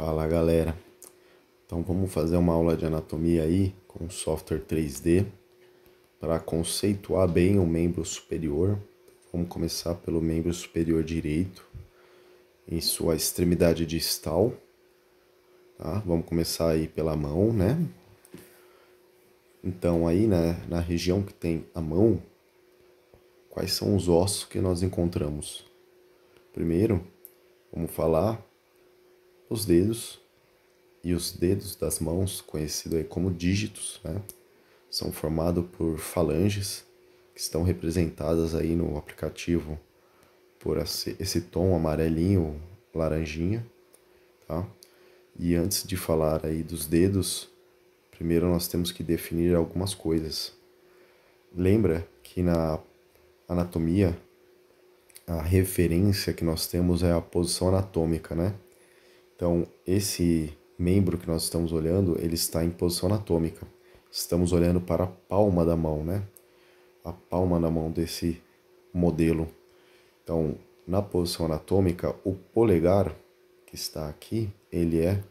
Fala galera, então vamos fazer uma aula de anatomia aí com software 3D para conceituar bem o membro superior. Vamos começar pelo membro superior direito, em sua extremidade distal, tá? Vamos começar aí pela mão, né? Então aí na região que tem a mão, quais são os ossos que nós encontramos? Primeiro, vamos falar os dedos. E os dedos das mãos, conhecido aí como dígitos, né, são formados por falanges, que estão representadas aí no aplicativo por esse tom amarelinho, laranjinha, tá? E antes de falar aí dos dedos, primeiro nós temos que definir algumas coisas. Lembra que na anatomia, a referência que nós temos é a posição anatômica, né? Então, esse membro que nós estamos olhando, ele está em posição anatômica. Estamos olhando para a palma da mão, né? A palma da mão desse modelo. Então, na posição anatômica, o polegar que está aqui, ele é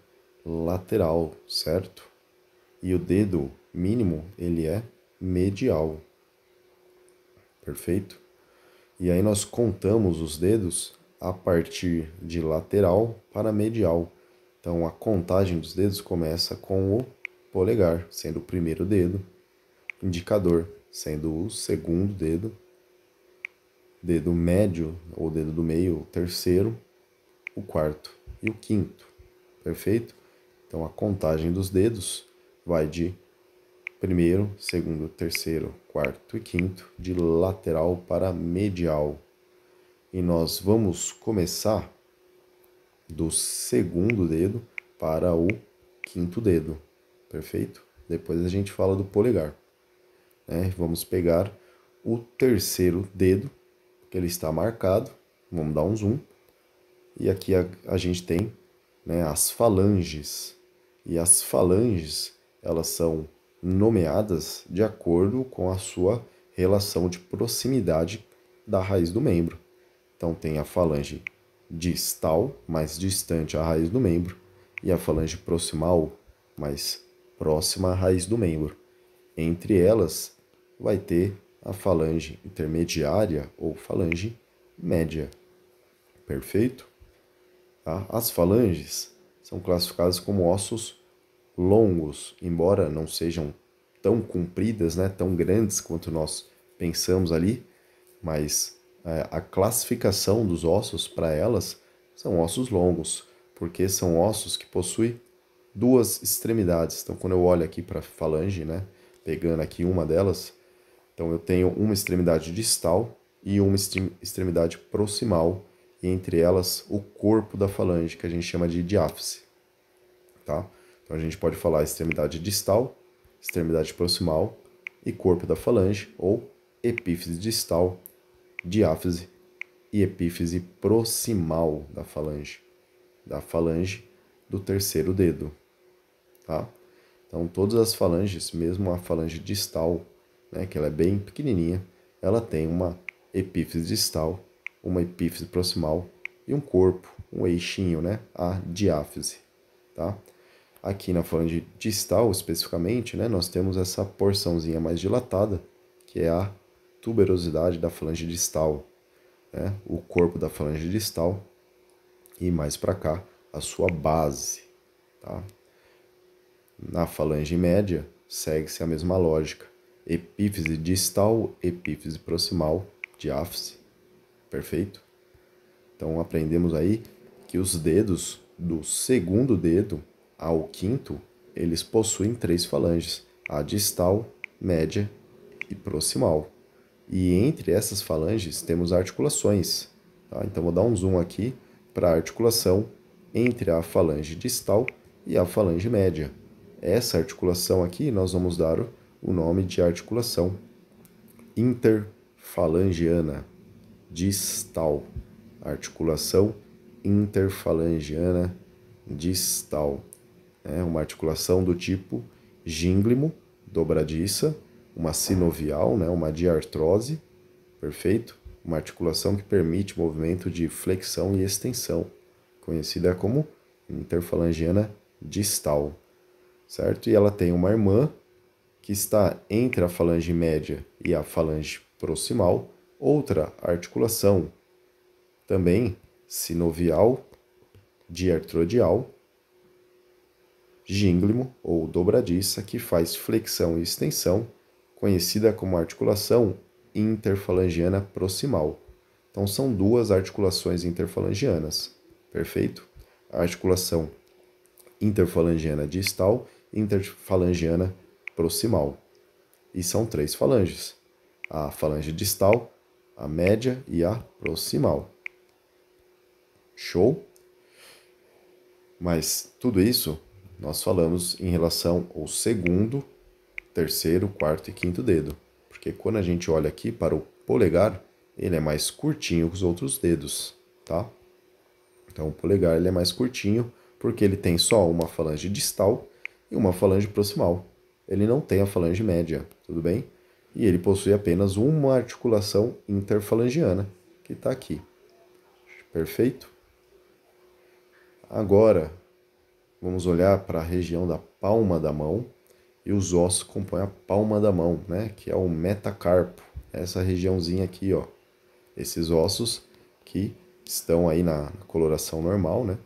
lateral, certo? E o dedo mínimo, ele é medial. Perfeito? E aí nós contamos os dedos a partir de lateral para medial. Então a contagem dos dedos começa com o polegar, sendo o primeiro dedo, indicador, sendo o segundo dedo, dedo médio ou dedo do meio, o terceiro, o quarto e o quinto. Perfeito? Então a contagem dos dedos vai de primeiro, segundo, terceiro, quarto e quinto, de lateral para medial. E nós vamos começar do segundo dedo para o quinto dedo, perfeito? Depois a gente fala do polegar, né? Vamos pegar o terceiro dedo, que ele está marcado, vamos dar um zoom, e aqui a gente tem, né, as falanges, e as falanges, elas são nomeadas de acordo com a sua relação de proximidade da raiz do membro. Então tem a falange distal, mais distante à raiz do membro, e a falange proximal, mais próxima à raiz do membro. Entre elas, vai ter a falange intermediária ou falange média. Perfeito? Tá? As falanges são classificadas como ossos longos, embora não sejam tão compridas, né, tão grandes quanto nós pensamos ali, mas a classificação dos ossos para elas são ossos longos, porque são ossos que possuem duas extremidades. Então, quando eu olho aqui para a falange, né, pegando aqui uma delas, então eu tenho uma extremidade distal e uma extremidade proximal, e entre elas o corpo da falange, que a gente chama de diáfise, tá? Então a gente pode falar extremidade distal, extremidade proximal e corpo da falange, ou epífise distal, diáfise e epífise proximal da falange do terceiro dedo, tá? Então todas as falanges, mesmo a falange distal, né, que ela é bem pequenininha, ela tem uma epífise distal, uma epífise proximal e um corpo, um eixinho, né, a diáfise, tá? Aqui na falange distal, especificamente, né, nós temos essa porçãozinha mais dilatada, que é a tuberosidade da falange distal, né, o corpo da falange distal, e mais para cá, a sua base, tá? Na falange média, segue-se a mesma lógica. Epífise distal, epífise proximal, diáfise. Perfeito? Então aprendemos aí que os dedos do segundo dedo ao quinto, eles possuem três falanges, a distal, média e proximal. E entre essas falanges temos articulações, tá? Então vou dar um zoom aqui para a articulação entre a falange distal e a falange média. Essa articulação aqui nós vamos dar o nome de articulação interfalangiana distal. Articulação interfalangiana distal. É uma articulação do tipo gínglimo, dobradiça, uma sinovial, né, uma diartrose, perfeito? Uma articulação que permite movimento de flexão e extensão, conhecida como interfalangiana distal, certo? E ela tem uma irmã que está entre a falange média e a falange proximal, outra articulação também sinovial, diartrodial, gínglimo ou dobradiça, que faz flexão e extensão, conhecida como articulação interfalangiana proximal. Então são duas articulações interfalangianas, perfeito? A articulação interfalangiana distal e interfalangiana proximal. E são 3 falanges: a falange distal, a média e a proximal. Show? Mas tudo isso nós falamos em relação ao segundo, terceiro, quarto e quinto dedo. Porque quando a gente olha aqui para o polegar, ele é mais curtinho que os outros dedos, tá? Então o polegar ele é mais curtinho porque ele tem só uma falange distal e uma falange proximal. Ele não tem a falange média, tudo bem? E ele possui apenas uma articulação interfalangiana, que está aqui. Perfeito? Agora, vamos olhar para a região da palma da mão e os ossos que compõem a palma da mão, né? Que é o metacarpo, essa regiãozinha aqui, ó. Esses ossos que estão aí na coloração normal, né?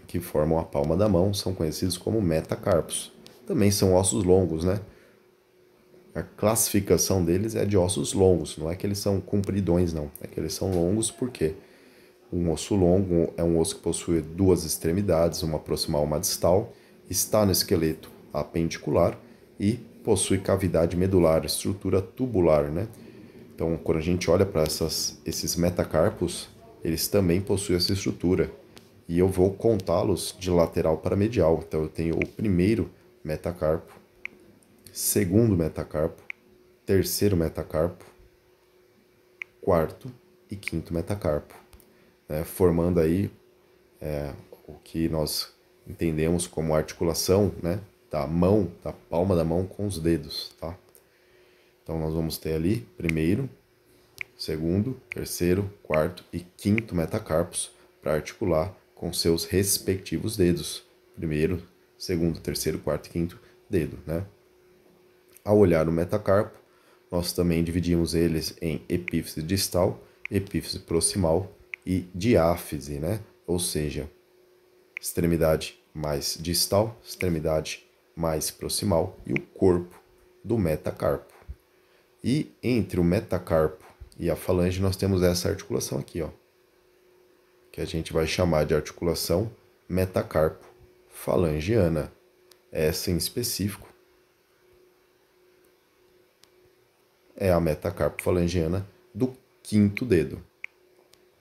Que formam a palma da mão, são conhecidos como metacarpos. Também são ossos longos, né? A classificação deles é de ossos longos, não é que eles são compridões, não. É que eles são longos porque um osso longo é um osso que possui 2 extremidades, uma proximal e uma distal, está no esqueleto apendicular e possui cavidade medular, estrutura tubular, né? Então, quando a gente olha para esses metacarpos, eles também possuem essa estrutura. E eu vou contá-los de lateral para medial. Então, eu tenho o primeiro metacarpo, segundo metacarpo, terceiro metacarpo, quarto e quinto metacarpo, né? Formando aí o que nós entendemos como articulação, né, da mão, da palma da mão com os dedos, tá? Então nós vamos ter ali primeiro, segundo, terceiro, quarto e quinto metacarpos para articular com seus respectivos dedos. Primeiro, segundo, terceiro, quarto e quinto dedo, né? Ao olhar o metacarpo, nós também dividimos eles em epífise distal, epífise proximal e diáfise, né? Ou seja, extremidade mais distal, extremidade mais proximal e o corpo do metacarpo. E entre o metacarpo e a falange nós temos essa articulação aqui, ó, que a gente vai chamar de articulação metacarpo falangiana. Essa em específico é a metacarpo falangiana do quinto dedo.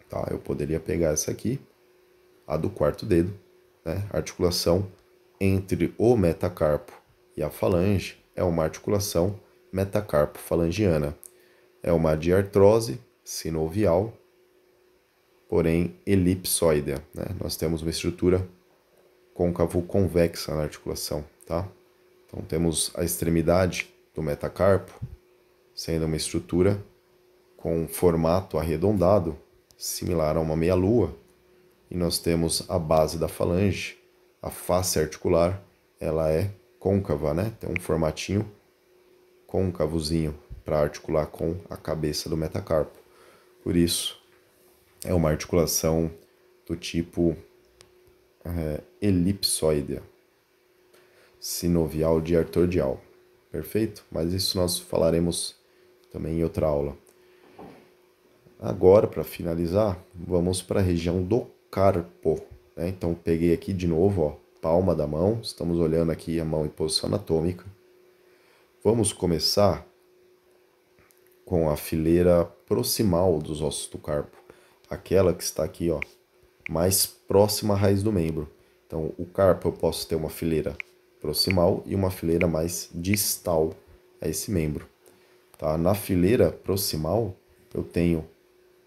Tá? Eu poderia pegar essa aqui, a do quarto dedo, né? A articulação entre o metacarpo e a falange é uma articulação metacarpo falangiana. É uma diartrose sinovial, porém elipsoidea, né? Nós temos uma estrutura côncavo-convexa na articulação, tá? Então temos a extremidade do metacarpo sendo uma estrutura com um formato arredondado, similar a uma meia-lua, e nós temos a base da falange, a face articular, ela é côncava, né? Tem um formatinho côncavozinho para articular com a cabeça do metacarpo. Por isso, é uma articulação do tipo elipsoidea, sinovial diartrodial. Perfeito? Mas isso nós falaremos também em outra aula. Agora, para finalizar, vamos para a região do carpo, né? Então, peguei aqui de novo, ó, palma da mão. Estamos olhando aqui a mão em posição anatômica. Vamos começar com a fileira proximal dos ossos do carpo. Aquela que está aqui, ó, mais próxima à raiz do membro. Então, o carpo eu posso ter uma fileira proximal e uma fileira mais distal a esse membro. Tá? Na fileira proximal, eu tenho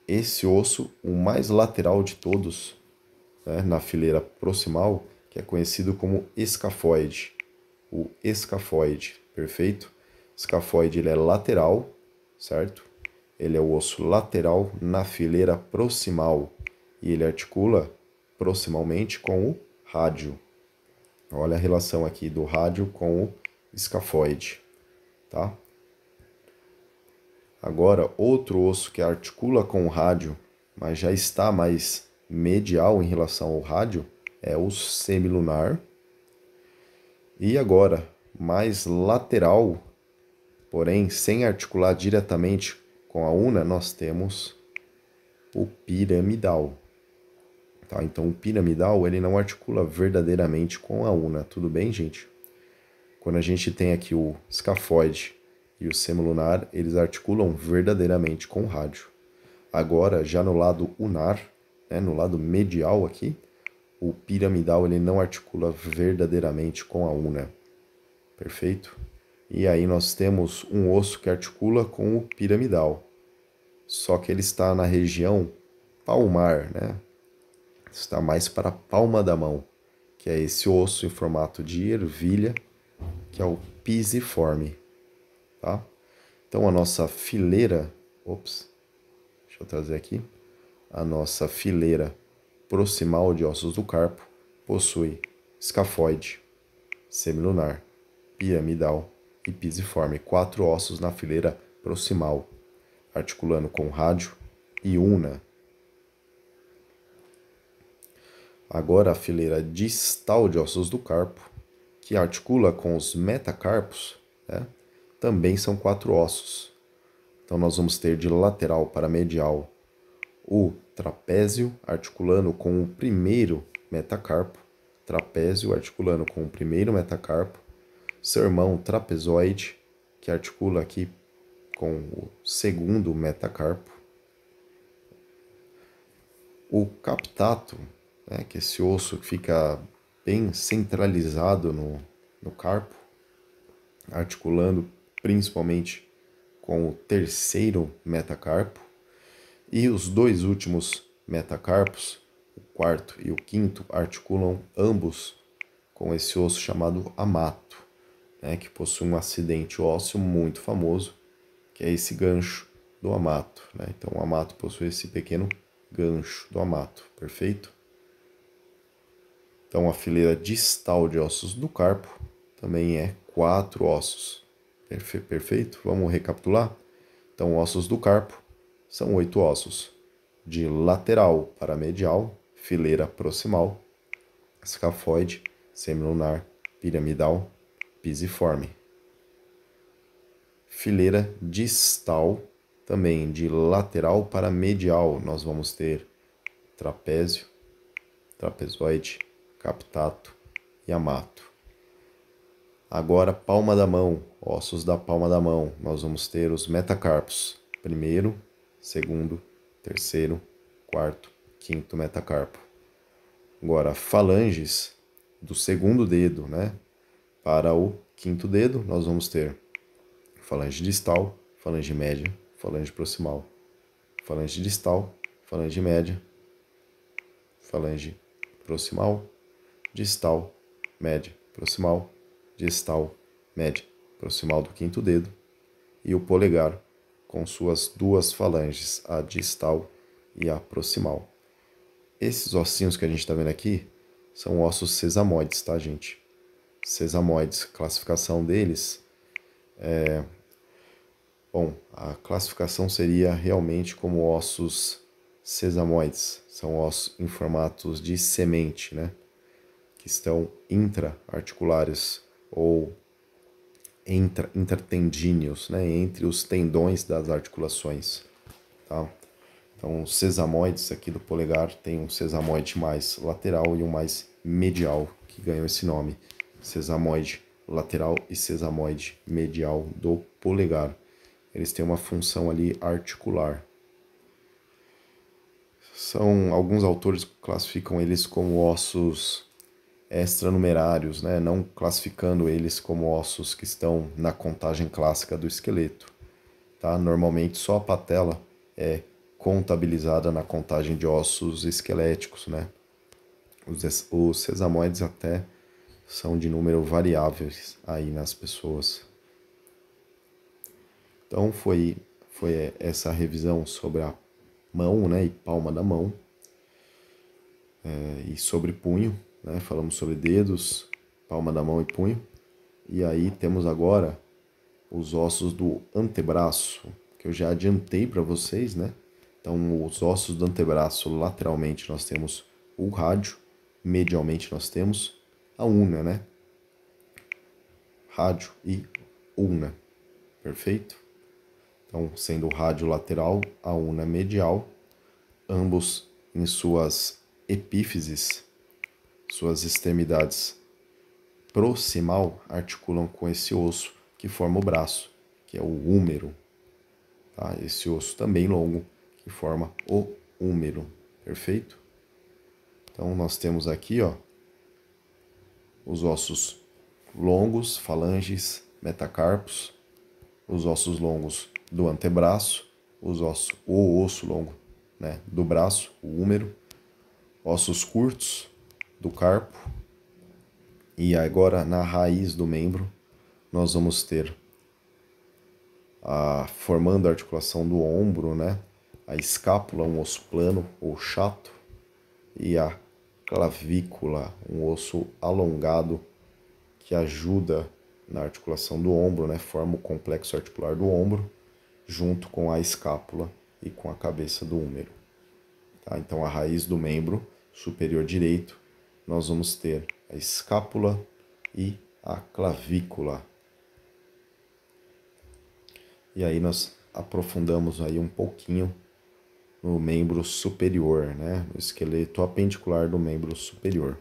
esse osso, o mais lateral de todos, né, na fileira proximal, que é conhecido como escafoide. O escafoide, perfeito? Escafoide ele é lateral, certo? Ele é o osso lateral na fileira proximal e ele articula proximalmente com o rádio. Olha a relação aqui do rádio com o escafoide, tá? Agora, outro osso que articula com o rádio, mas já está mais medial em relação ao rádio, é o semilunar. E agora, mais lateral, porém sem articular diretamente com a una, nós temos o piramidal. Tá? Então, o piramidal ele não articula verdadeiramente com a una, tudo bem, gente? Quando a gente tem aqui o escafoide e o semilunar, eles articulam verdadeiramente com o rádio. Agora, já no lado unar, né, no lado medial aqui, o piramidal ele não articula verdadeiramente com a una. Perfeito? E aí nós temos um osso que articula com o piramidal. Só que ele está na região palmar, né? Está mais para a palma da mão, que é esse osso em formato de ervilha, que é o pisiforme, tá? Então a nossa fileira, deixa eu trazer aqui, a nossa fileira proximal de ossos do carpo possui escafoide, semilunar, piramidal e pisiforme, 4 ossos na fileira proximal, articulando com rádio e una. Agora a fileira distal de ossos do carpo, que articula com os metacarpos, né, também são 4 ossos. Então nós vamos ter de lateral para medial o trapézio articulando com o primeiro metacarpo, trapézio articulando com o primeiro metacarpo, seu irmão trapezoide, que articula aqui com o segundo metacarpo, o captato, né, que é esse osso que fica bem centralizado no carpo, articulando principalmente com o terceiro metacarpo, e os dois últimos metacarpos, o quarto e o quinto, articulam ambos com esse osso chamado amato, né, que possui um acidente ósseo muito famoso, que é esse gancho do amato, né? Então o amato possui esse pequeno gancho do amato, perfeito? Então a fileira distal de ossos do carpo também é 4 ossos, perfeito? Vamos recapitular? Então ossos do carpo são 8 ossos, de lateral para medial, fileira proximal, escafoide, semilunar, piramidal, pisiforme. Fileira distal, também de lateral para medial, nós vamos ter trapézio, trapezoide, captato e amato. Agora, palma da mão, ossos da palma da mão, nós vamos ter os metacarpos, primeiro, segundo, terceiro, quarto, quinto metacarpo. Agora, falanges do segundo dedo, né? Para o quinto dedo, nós vamos ter falange distal, falange média, falange proximal, falange distal, falange média, falange proximal, distal, média, proximal, distal, média, proximal do quinto dedo, e o polegar com suas duas falanges, a distal e a proximal. Esses ossinhos que a gente está vendo aqui são ossos sesamoides, tá, gente? Sesamoides, classificação deles a classificação seria realmente como ossos sesamoides. São ossos em formatos de semente, né? Que estão intra-articulares ou intertendíneos, né? Entre os tendões das articulações, tá? Então, os sesamoides aqui do polegar tem um sesamoide mais lateral e um mais medial, que ganhou esse nome. Sesamoide lateral e sesamoide medial do polegar. Eles têm uma função ali articular. Alguns autores classificam eles como ossos extranumerários, né? Não classificando eles como ossos que estão na contagem clássica do esqueleto. Tá? Normalmente só a patela é contabilizada na contagem de ossos esqueléticos, né? Os sesamoides até são de número variáveis aí nas pessoas. Então foi essa revisão sobre a mão, né, e palma da mão, e sobre punho, né? Falamos sobre dedos, palma da mão e punho. E aí temos agora os ossos do antebraço, que eu já adiantei para vocês, né? Então, os ossos do antebraço, lateralmente nós temos o rádio, medialmente nós temos a ulna, né? Rádio e ulna, perfeito? Então, sendo o rádio lateral, a ulna medial, ambos em suas epífises, suas extremidades proximal, articulam com esse osso que forma o braço, que é o húmero. Tá? Esse osso também longo, que forma o húmero, perfeito? Então, nós temos aqui, ó, os ossos longos, falanges, metacarpos, os ossos longos do antebraço, o osso longo, né, do braço, o húmero, ossos curtos do carpo, e agora na raiz do membro nós vamos ter formando a articulação do ombro, né, a escápula, um osso plano ou chato, e a clavícula, um osso alongado que ajuda na articulação do ombro, né, forma o complexo articular do ombro, junto com a escápula e com a cabeça do húmero. Tá? Então, a raiz do membro superior direito, nós vamos ter a escápula e a clavícula. E aí nós aprofundamos aí um pouquinho no membro superior, né? No esqueleto apendicular do membro superior.